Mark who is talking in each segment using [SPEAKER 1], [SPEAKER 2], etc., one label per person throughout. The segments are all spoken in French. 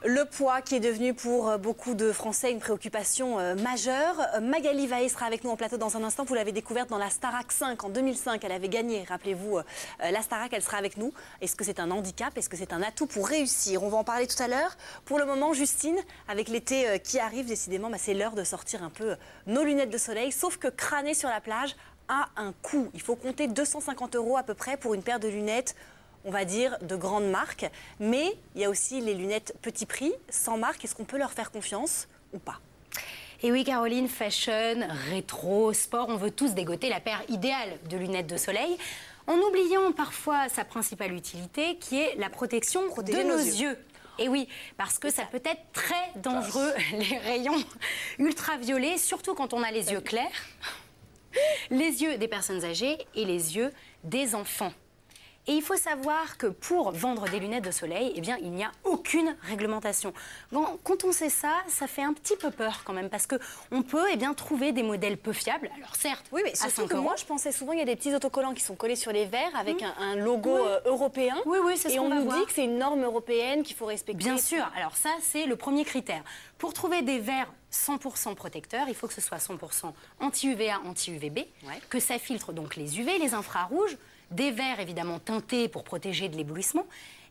[SPEAKER 1] Le poids qui est devenu pour beaucoup de Français une préoccupation majeure. Magali Vaé sera avec nous en plateau dans un instant. Vous l'avez découverte dans la Starac 5 en 2005. Elle avait gagné, rappelez-vous, la Starac. Elle sera avec nous. Est-ce que c'est un handicap? Est-ce que c'est un atout pour réussir? On va en parler tout à l'heure. Pour le moment, Justine, avec l'été qui arrive, décidément, c'est l'heure de sortir un peu nos lunettes de soleil. Sauf que crâner sur la plage a un coût. Il faut compter 250 € à peu près pour une paire de lunettes, on va dire, de grandes marques. Mais il y a aussi les lunettes petit prix, sans marque. Est-ce qu'on peut leur faire confiance ou pas?
[SPEAKER 2] Et oui, Caroline, fashion, rétro, sport, on veut tous dégoter la paire idéale de lunettes de soleil, en oubliant parfois sa principale utilité, qui est la protection de nos yeux. Et oui, parce que ça peut être très dangereux, les rayons ultraviolets, surtout quand on a les yeux clairs, les yeux des personnes âgées et les yeux des enfants. Et il faut savoir que pour vendre des lunettes de soleil, eh bien, il n'y a aucune réglementation. Quand on sait ça, ça fait un petit peu peur quand même, parce qu'on peut trouver des modèles peu fiables. Alors certes,
[SPEAKER 1] oui, mais surtout que moi, je pensais souvent, il y a des petits autocollants qui sont collés sur les verres avec un logo européen.
[SPEAKER 2] Oui, c'est ce qu'on va voir.
[SPEAKER 1] Et on nous dit que c'est une norme européenne qu'il faut respecter.
[SPEAKER 2] Bien sûr. Alors ça, c'est le premier critère. Pour trouver des verres 100% protecteurs, il faut que ce soit 100% anti-UVA, anti-UVB, que ça filtre donc les UV, les infrarouges, des verres évidemment teintés pour protéger de l'éblouissement,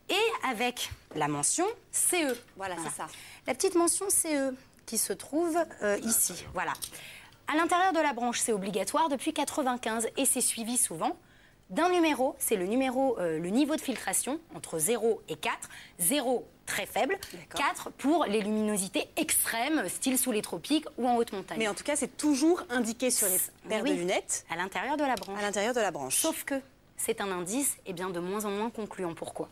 [SPEAKER 2] et avec la mention CE.
[SPEAKER 1] Voilà, c'est ça.
[SPEAKER 2] La petite mention CE qui se trouve ici. Voilà. À l'intérieur de la branche, c'est obligatoire depuis 1995 et c'est suivi souvent d'un numéro. C'est le numéro, le niveau de filtration entre 0 et 4. 0, très faible. 4 pour les luminosités extrêmes, style sous les tropiques ou en haute montagne.
[SPEAKER 1] Mais en tout cas, c'est toujours indiqué sur les paires de lunettes.
[SPEAKER 2] À l'intérieur de la branche.
[SPEAKER 1] À l'intérieur de la branche.
[SPEAKER 2] Sauf que c'est un indice de moins en moins concluant. Pourquoi?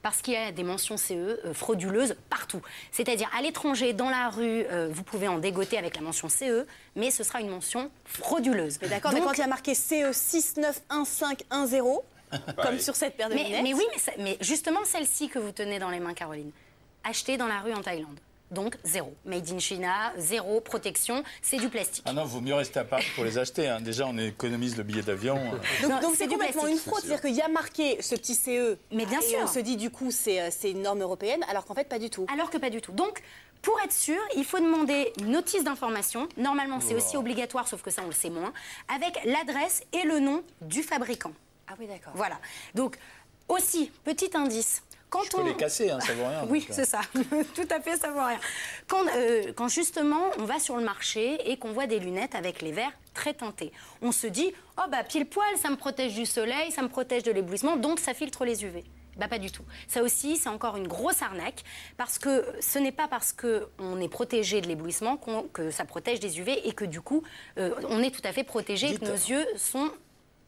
[SPEAKER 2] Parce qu'il y a des mentions CE frauduleuses partout. C'est-à-dire à l'étranger, dans la rue, vous pouvez en dégoter avec la mention CE, mais ce sera une mention frauduleuse.
[SPEAKER 1] D'accord, mais quand il y a marqué CE 691510, comme sur cette paire de lunettes...
[SPEAKER 2] Mais oui, mais justement celle-ci que vous tenez dans les mains, Caroline, achetée dans la rue en Thaïlande. Donc 0. Made in China, 0 protection, c'est du plastique.
[SPEAKER 3] Ah non, il vaut mieux rester à Paris pour les acheter. Hein. Déjà, on économise le billet d'avion.
[SPEAKER 1] Donc c'est complètement une fraude. C'est-à-dire qu'il y a marqué ce petit CE.
[SPEAKER 2] Mais bien sûr.
[SPEAKER 1] Et on se dit du coup c'est une norme européenne, alors qu'en fait pas du tout.
[SPEAKER 2] Alors que pas du tout. Donc pour être sûr, il faut demander une notice d'information. Normalement, c'est aussi obligatoire, sauf que ça, on le sait moins, avec l'adresse et le nom du fabricant.
[SPEAKER 1] Ah oui, d'accord.
[SPEAKER 2] Voilà. Donc aussi, petit indice.
[SPEAKER 3] Je peux les casser, hein, ça vaut rien.
[SPEAKER 2] Oui, c'est ça. Tout à fait, ça vaut rien. Quand justement, on va sur le marché et qu'on voit des lunettes avec les verres très teintés, on se dit, oh bah pile poil, ça me protège du soleil, ça me protège de l'éblouissement, donc ça filtre les UV. Bah pas du tout. Ça aussi, c'est encore une grosse arnaque, parce que ce n'est pas parce qu'on est protégé de l'éblouissement que ça protège des UV et que du coup, on est tout à fait protégé et que nos yeux sont...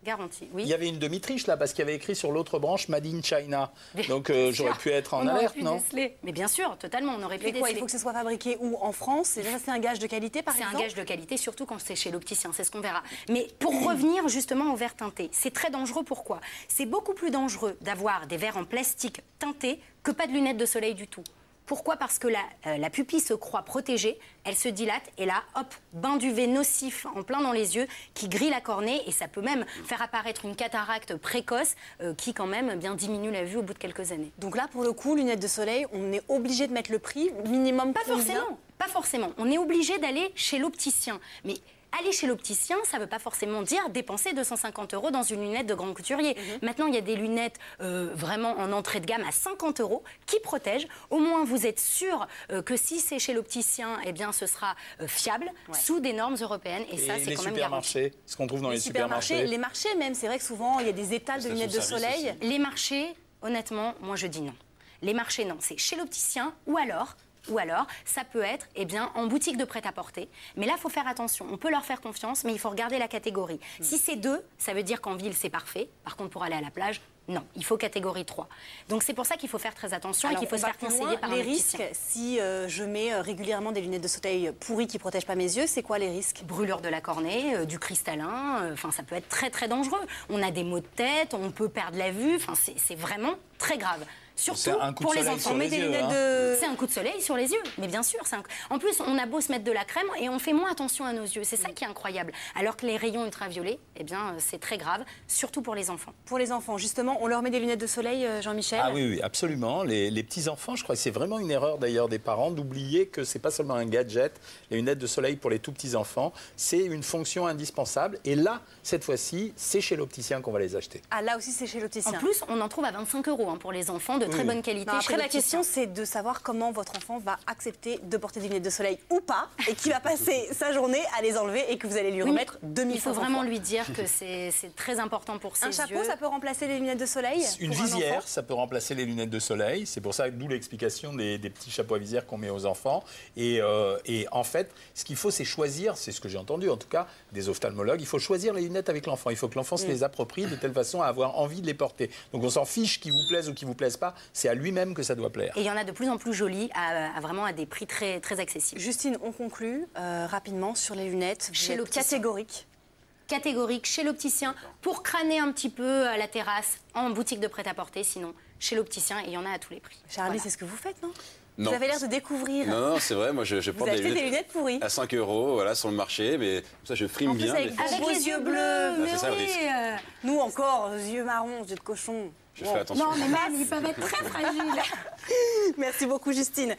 [SPEAKER 2] garantie, oui.
[SPEAKER 3] Il y avait une demi-triche là, parce qu'il y avait écrit sur l'autre branche Made in China. Donc j'aurais pu être en alerte, non?
[SPEAKER 2] Mais bien sûr, totalement, on aurait pu déceler.
[SPEAKER 1] Il faut que ce soit fabriqué où? En France? Et c'est un gage de qualité, par exemple?
[SPEAKER 2] C'est un gage de qualité, surtout quand c'est chez l'opticien, c'est ce qu'on verra. Mais pour revenir justement aux verres teintés, c'est très dangereux. Pourquoi? C'est beaucoup plus dangereux d'avoir des verres en plastique teintés que pas de lunettes de soleil du tout. Pourquoi? Parce que la pupille se croit protégée, elle se dilate et là, hop, bain d'UV nocif en plein dans les yeux qui grille la cornée et ça peut même faire apparaître une cataracte précoce qui quand même diminue la vue au bout de quelques années.
[SPEAKER 1] Donc là, pour le coup, lunettes de soleil, on est obligé de mettre le prix minimum.
[SPEAKER 2] Pas forcément, pas forcément. On est obligé d'aller chez l'opticien. Mais aller chez l'opticien, ça ne veut pas forcément dire dépenser 250 € dans une lunette de grand couturier. Maintenant, il y a des lunettes vraiment en entrée de gamme à 50 € qui protègent. Au moins, vous êtes sûr que si c'est chez l'opticien, eh bien, ce sera fiable, sous des normes européennes. Et ça, c'est quand même garanti.
[SPEAKER 3] Ce qu'on trouve dans les supermarchés.
[SPEAKER 1] Les marchés même, c'est vrai que souvent, il y a des étals de lunettes de soleil.
[SPEAKER 2] Les marchés, honnêtement, moi, je dis non. Les marchés, non. C'est chez l'opticien ou alors, ça peut être en boutique de prêt-à-porter. Mais là, il faut faire attention. On peut leur faire confiance, mais il faut regarder la catégorie. Si c'est 2, ça veut dire qu'en ville, c'est parfait. Par contre, pour aller à la plage, non. Il faut catégorie 3. Donc, c'est pour ça qu'il faut faire très attention et qu'il faut se faire conseiller par un opticien.
[SPEAKER 1] Les risques, si je mets régulièrement des lunettes de soleil pourries qui ne protègent pas mes yeux, c'est quoi les risques?
[SPEAKER 2] Brûlure de la cornée, du cristallin. Ça peut être très, très dangereux. On a des maux de tête, on peut perdre la vue. C'est vraiment très grave. Surtout
[SPEAKER 3] un coup de
[SPEAKER 2] pour les
[SPEAKER 3] soleil
[SPEAKER 2] enfants.
[SPEAKER 3] sur les yeux, hein.
[SPEAKER 2] C'est un coup de soleil sur les yeux, mais bien sûr. En plus, on a beau se mettre de la crème et on fait moins attention à nos yeux. C'est ça qui est incroyable. Alors que les rayons ultraviolets, eh bien, c'est très grave, surtout pour les enfants.
[SPEAKER 1] Pour les enfants, justement, on leur met des lunettes de soleil, Jean-Michel?
[SPEAKER 3] Ah oui, absolument. Les petits-enfants, je crois que c'est vraiment une erreur d'ailleurs des parents d'oublier que c'est pas seulement un gadget, les lunettes de soleil pour les tout petits-enfants, c'est une fonction indispensable. Et là, cette fois-ci, c'est chez l'opticien qu'on va les acheter.
[SPEAKER 1] Ah, là aussi, c'est chez l'opticien.
[SPEAKER 2] En plus, on en trouve à 25 € pour les enfants, de très bonne qualité.
[SPEAKER 1] Non, après, la question, c'est de savoir comment votre enfant va accepter de porter des lunettes de soleil ou pas, et qui va passer sa journée à les enlever et que vous allez lui remettre 2500
[SPEAKER 2] Il faut vraiment lui dire que c'est très important pour ses yeux.
[SPEAKER 1] Un chapeau, ça peut remplacer les lunettes de soleil?
[SPEAKER 3] Une visière, ça peut remplacer les lunettes de soleil. C'est pour ça, d'où l'explication des petits chapeaux à visière qu'on met aux enfants. Et en fait, ce qu'il faut, c'est choisir, c'est ce que j'ai entendu en tout cas, des ophtalmologues, il faut choisir les lunettes avec l'enfant. Il faut que l'enfant se les approprie de telle façon à avoir envie de les porter. Donc on s'en fiche qu'ils vous plaisent ou qu'ils vous plaisent pas, c'est à lui-même que ça doit plaire.
[SPEAKER 2] Et il y en a de plus en plus jolies, vraiment à des prix très, très accessibles.
[SPEAKER 1] Justine, on conclut rapidement sur les lunettes.
[SPEAKER 2] Chez l'opticien.
[SPEAKER 1] Catégorique
[SPEAKER 2] chez l'opticien, pour crâner un petit peu à la terrasse, en boutique de prêt-à-porter, sinon chez l'opticien, et il y en a à tous les prix.
[SPEAKER 1] Charlie, c'est ce que vous faites, non?
[SPEAKER 4] Non.
[SPEAKER 1] Vous avez l'air de découvrir.
[SPEAKER 4] Non, c'est vrai, moi je
[SPEAKER 1] Vous
[SPEAKER 4] porte
[SPEAKER 1] achetez des lunettes pourries.
[SPEAKER 4] à 5 € voilà, sur le marché, mais ça je frime
[SPEAKER 1] En plus,
[SPEAKER 4] bien.
[SPEAKER 1] avec
[SPEAKER 2] Avec
[SPEAKER 1] beaux
[SPEAKER 2] les yeux bleus, mais
[SPEAKER 4] c'est ça, le
[SPEAKER 2] oui.
[SPEAKER 4] risque.
[SPEAKER 1] Nous encore, yeux marrons, yeux de cochon.
[SPEAKER 4] Je fais attention.
[SPEAKER 2] Non, mais même, ils peuvent être très fragiles.
[SPEAKER 1] Merci beaucoup, Justine.